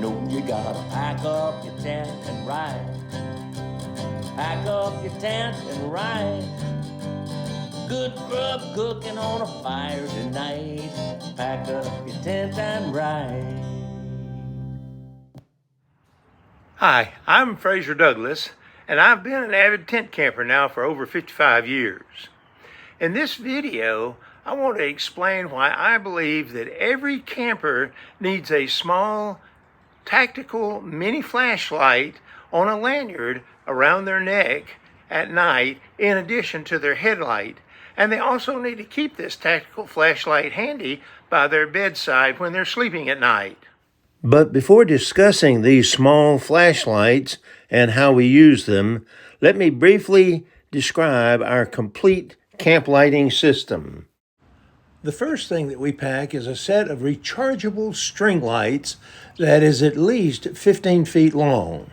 know you gotta pack up your tent and ride. Pack up your tent and ride. Good grub cooking on a fire tonight. Pack up your tent and ride. Hi, I'm Fraser Douglas, and I've been an avid tent camper now for over 55 years. In this video, I want to explain why I believe that every camper needs a small, tactical mini flashlight on a lanyard around their neck at night in addition to their headlight. And they also need to keep this tactical flashlight handy by their bedside when they're sleeping at night. But before discussing these small flashlights and how we use them, let me briefly describe our complete camp lighting system. The first thing that we pack is a set of rechargeable string lights that is at least 15 feet long.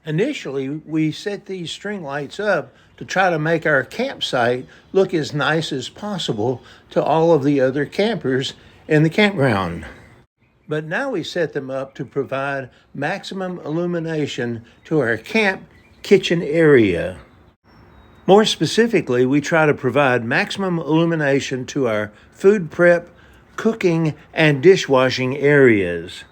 Initially, we set these string lights up to try to make our campsite look as nice as possible to all of the other campers in the campground. But now we set them up to provide maximum illumination to our camp kitchen area. More specifically, we try to provide maximum illumination to our food prep, cooking, and dishwashing areas.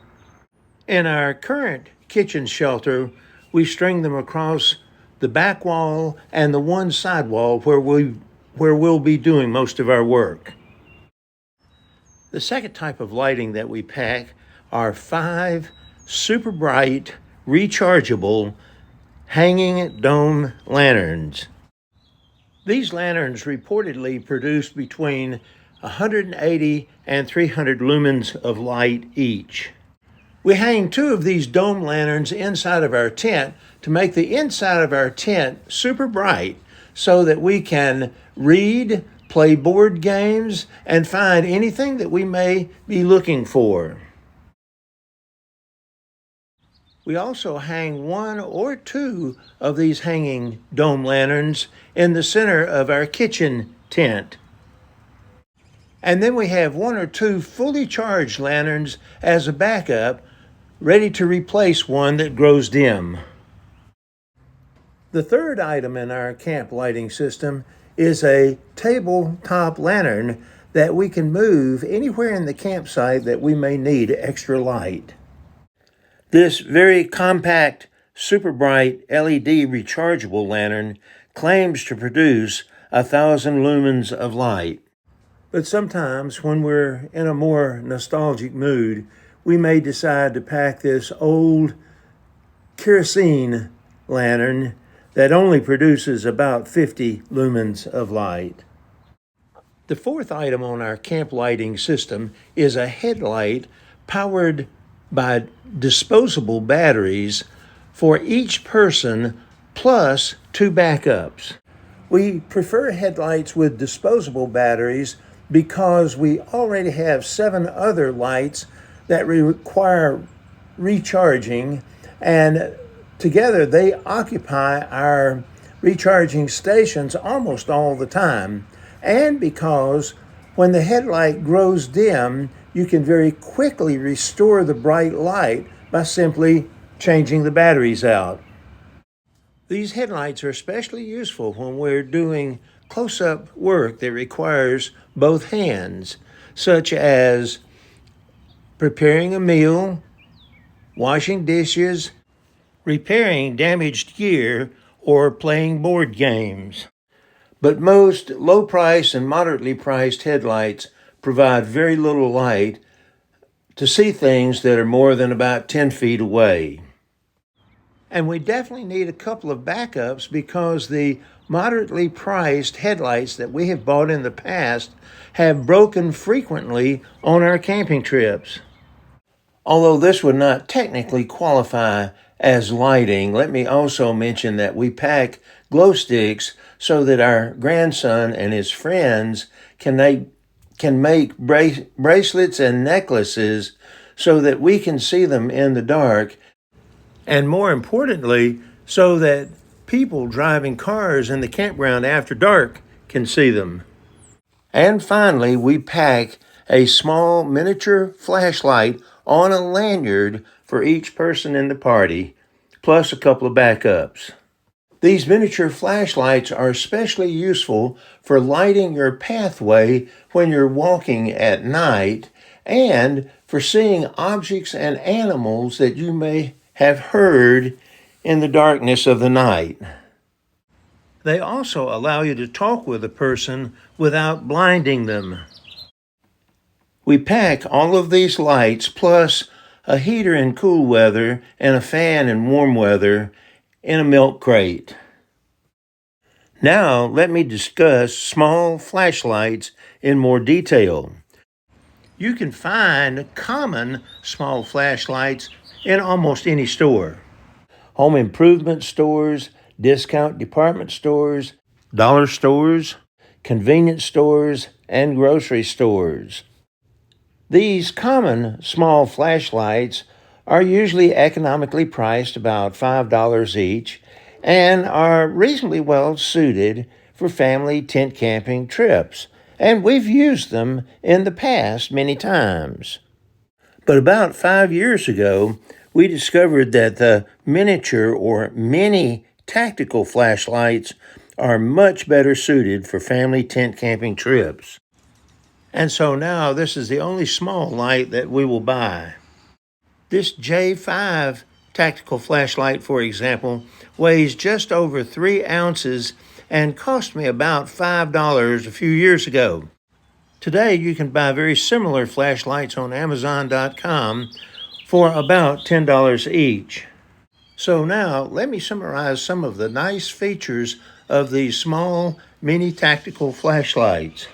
In our current kitchen shelter, we string them across the back wall and the one side wall where we'll be doing most of our work. The second type of lighting that we pack are 5 super bright, rechargeable, hanging dome lanterns. These lanterns reportedly produce between 180 and 300 lumens of light each. We hang 2 of these dome lanterns inside of our tent to make the inside of our tent super bright so that we can read, play board games, and find anything that we may be looking for. We also hang 1 or 2 of these hanging dome lanterns in the center of our kitchen tent. And then we have 1 or 2 fully charged lanterns as a backup, ready to replace one that grows dim. The third item in our camp lighting system is a tabletop lantern that we can move anywhere in the campsite that we may need extra light. This very compact, super bright LED rechargeable lantern claims to produce 1,000 lumens of light. But sometimes when we're in a more nostalgic mood, we may decide to pack this old kerosene lantern that only produces about 50 lumens of light. The fourth item on our camp lighting system is a headlight powered by disposable batteries for each person plus 2 backups. We prefer headlights with disposable batteries because we already have 7 other lights that require recharging, and together they occupy our recharging stations almost all the time. And because when the headlight grows dim, you can very quickly restore the bright light by simply changing the batteries out. These headlights are especially useful when we're doing close-up work that requires both hands, such as preparing a meal, washing dishes, repairing damaged gear, or playing board games. But most low-price and moderately priced headlights provide very little light to see things that are more than about 10 feet away. And we definitely need a couple of backups because the moderately priced headlights that we have bought in the past have broken frequently on our camping trips. Although this would not technically qualify as lighting, let me also mention that we pack glow sticks so that our grandson and his friends can make bracelets and necklaces so that we can see them in the dark, and more importantly, so that people driving cars in the campground after dark can see them. And finally, we pack a small miniature flashlight on a lanyard for each person in the party, plus a couple of backups. These miniature flashlights are especially useful for lighting your pathway when you're walking at night and for seeing objects and animals that you may have heard in the darkness of the night. They also allow you to talk with a person without blinding them. We pack all of these lights plus a heater in cool weather and a fan in warm weather in a milk crate. Now let me discuss small flashlights in more detail. You can find common small flashlights in almost any store. Home improvement stores, discount department stores, dollar stores, convenience stores, and grocery stores. These common small flashlights are usually economically priced about $5 each and are reasonably well suited for family tent camping trips, and we've used them in the past many times. But about 5 years ago, we discovered that the miniature or mini tactical flashlights are much better suited for family tent camping trips. And so now this is the only small light that we will buy. This J5 tactical flashlight, for example, weighs just over 3 ounces and cost me about $5 a few years ago. Today you can buy very similar flashlights on Amazon.com for about $10 each. So now let me summarize some of the nice features of these small mini tactical flashlights.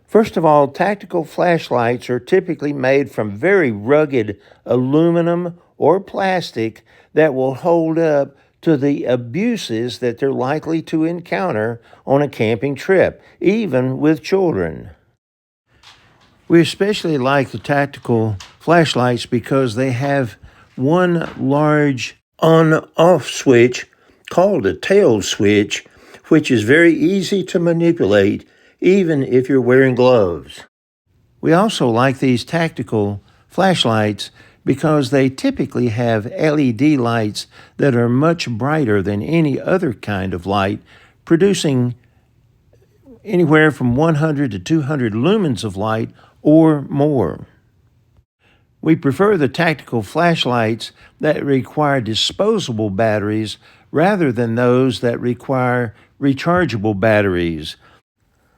First of all, tactical flashlights are typically made from very rugged aluminum or plastic that will hold up to the abuses that they're likely to encounter on a camping trip, even with children. We especially like the tactical flashlights because they have one large on-off switch called a tail switch, which is very easy to manipulate even if you're wearing gloves. We also like these tactical flashlights because they typically have LED lights that are much brighter than any other kind of light, producing anywhere from 100 to 200 lumens of light or more. We prefer the tactical flashlights that require disposable batteries rather than those that require rechargeable batteries,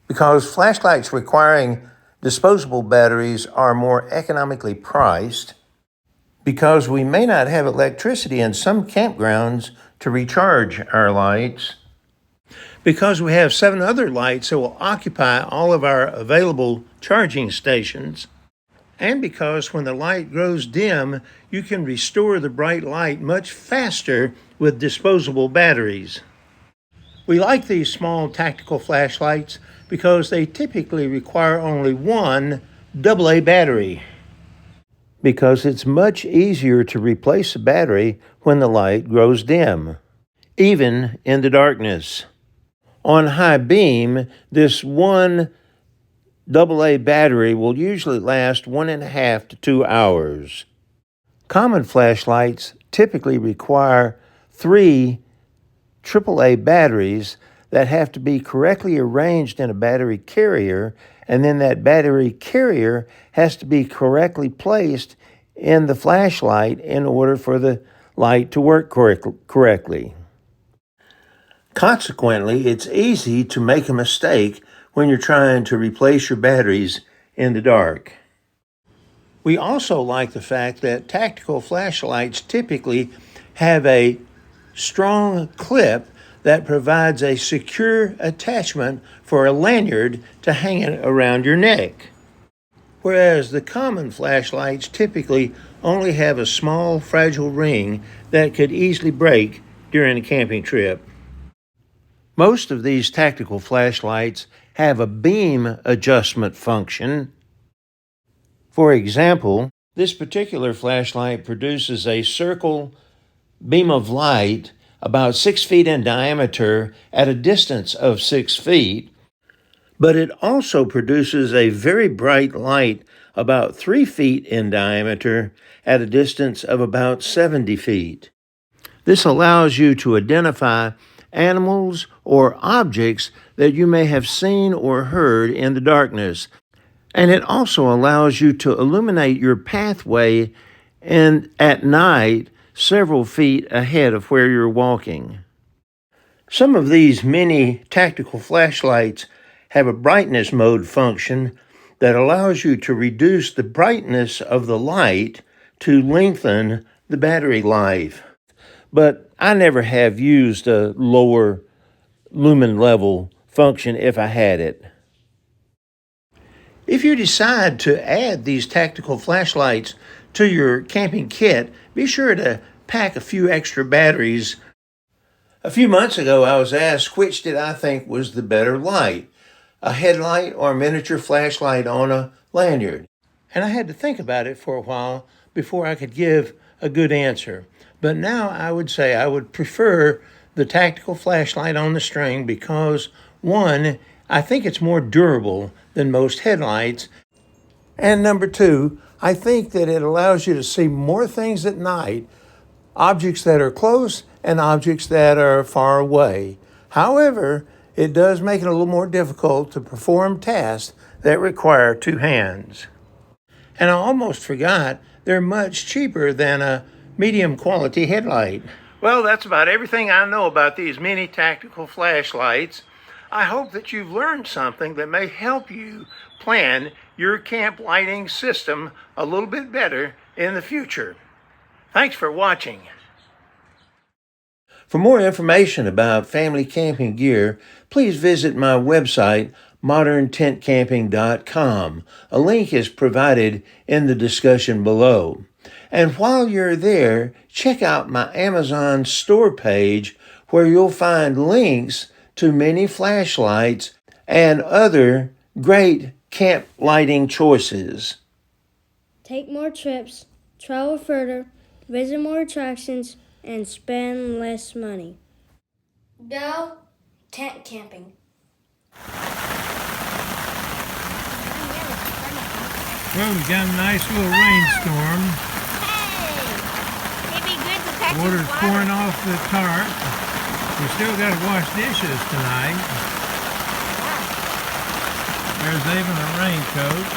because flashlights requiring disposable batteries are more economically priced, because we may not have electricity in some campgrounds to recharge our lights, because we have 7 other lights that will occupy all of our available charging stations, and because when the light grows dim, you can restore the bright light much faster with disposable batteries. We like these small tactical flashlights because they typically require only one AA battery, because it's much easier to replace a battery when the light grows dim, even in the darkness. On high beam, this one AA battery will usually last 1.5 to 2 hours. Common flashlights typically require 3 AAA batteries that have to be correctly arranged in a battery carrier, and then that battery carrier has to be correctly placed in the flashlight in order for the light to work correctly. Consequently, it's easy to make a mistake when you're trying to replace your batteries in the dark. We also like the fact that tactical flashlights typically have a strong clip that provides a secure attachment for a lanyard to hang it around your neck, whereas the common flashlights typically only have a small, fragile ring that could easily break during a camping trip. Most of these tactical flashlights have a beam adjustment function. For example, this particular flashlight produces a circle beam of light about 6 feet in diameter at a distance of 6 feet, but it also produces a very bright light about 3 feet in diameter at a distance of about 70 feet. This allows you to identify animals or objects that you may have seen or heard in the darkness. And it also allows you to illuminate your pathway and at night several feet ahead of where you're walking. Some of these mini tactical flashlights have a brightness mode function that allows you to reduce the brightness of the light to lengthen the battery life. But I never have used a lower lumen level function if I had it. If you decide to add these tactical flashlights to your camping kit, be sure to pack a few extra batteries. A few months ago, I was asked which did I think was the better light, a headlight or a miniature flashlight on a lanyard. And I had to think about it for a while before I could give a good answer. But now I would say I would prefer the tactical flashlight on the string because, one, I think it's more durable than most headlights. And number two, I think that it allows you to see more things at night, objects that are close and objects that are far away. However, it does make it a little more difficult to perform tasks that require two hands. And I almost forgot, they're much cheaper than a medium quality headlight. Well, that's about everything I know about these mini tactical flashlights. I hope that you've learned something that may help you plan your camp lighting system a little bit better in the future. Thanks for watching. For more information about family camping gear, please visit my website, moderntentcamping.com. A link is provided in the discussion below. And while you're there, check out my Amazon store page where you'll find links to many flashlights and other great camp lighting choices. Take more trips, travel further, visit more attractions, and spend less money. Go tent camping. Well, we got a nice little rainstorm. Hey! It'd be good to catch Water's water. pouring off the tarp. We still got to wash dishes tonight. There's even a raincoat.